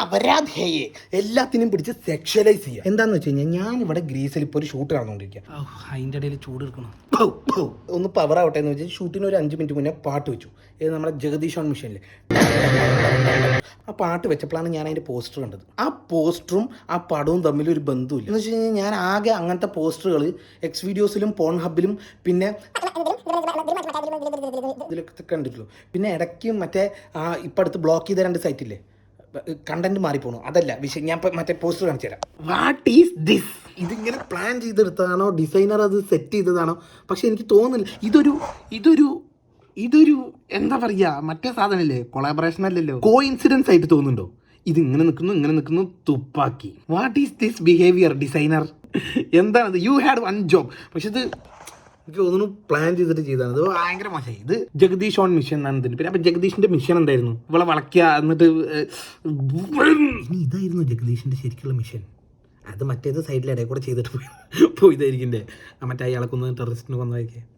അപരാധേയെ എല്ലാത്തിനും പിടിച്ച് സെക്ഷലൈസ് ചെയ്യുക. എന്താന്ന് വെച്ച് കഴിഞ്ഞാൽ ഞാനിവിടെ ഗ്രീസിൽ ഇപ്പോൾ ഒരു ഷൂട്ട് കാണുന്നുണ്ടിരിക്കുക. അതിൻ്റെ ഇടയിൽ ചൂട് എടുക്കണം. ഒന്ന് പവർ ആവട്ടെ എന്ന് വെച്ചാൽ ഷൂട്ടിന് ഒരു 5 മിനിറ്റ് മുന്നേ പാട്ട് വെച്ചു. ഇത് നമ്മുടെ ജഗദീഷ് ഓൺ മിഷനിൽ ആ പാട്ട് വെച്ചപ്പോഴാണ് ഞാൻ അതിൻ്റെ പോസ്റ്റർ കണ്ടത്. ആ പോസ്റ്ററും ആ പടവും തമ്മിൽ ഒരു ബന്ധമില്ല. എന്ന് വെച്ച് കഴിഞ്ഞാൽ ഞാൻ ആകെ അങ്ങനത്തെ പോസ്റ്ററുകൾ എക്സ് വീഡിയോസിലും പോൺ ഹബിലും പിന്നെ ഇതിലൊക്കെ കണ്ടിട്ടുള്ളൂ. പിന്നെ ഇടയ്ക്ക് മറ്റേ ഇപ്പം അടുത്ത് ബ്ലോക്ക് ചെയ്ത 2 സൈറ്റില്ലേ, കണ്ടന്റ് മാറിപ്പോണു. അതല്ല വിഷയം. ഞാൻ മറ്റേ പോസ്റ്റർ കാണിച്ചു തരാം. What is this? ഇതിങ്ങനെ പ്ലാൻ ചെയ്തെടുത്തതാണോ ഡിസൈനർ അത് സെറ്റ് ചെയ്തതാണോ? പക്ഷെ എനിക്ക് തോന്നുന്നില്ല. ഇതൊരു എന്താ പറയുക, മറ്റേ സാധനമല്ലേ, കൊളാബറേഷൻ അല്ലല്ലോ, കോ ഇൻസിഡൻസ് ആയിട്ട് തോന്നുന്നുണ്ടോ? ഇത് ഇങ്ങനെ നിൽക്കുന്നു തുപ്പാക്കി. What is this behaviour designer? എന്താണത്? You had 1 job. പക്ഷെ ഇത് എനിക്ക് തോന്നുന്നു പ്ലാൻ ചെയ്താണ്. ഇത് ഭയങ്കര മോശമായി. ഇത് ജഗദീഷ് ഓൺ മിഷൻ എന്നാണ് ഇതിന്. പിന്നെ അപ്പം ജഗദീഷിൻ്റെ മിഷൻ എന്തായിരുന്നു? ഇവളെ വളയ്ക്കുക എന്നിട്ട് ഇതായിരുന്നു ജഗദീഷിൻ്റെ ശരിക്കുള്ള മിഷൻ. അത് മറ്റേത് സൈഡിൽ ഇടയിൽ കൂടെ ചെയ്തിട്ട് പോയതായിരിക്കും. മറ്റേ അയാളെ കൊന്ന് ടെററിസ്റ്റിന് കൊന്നതായിരിക്കും.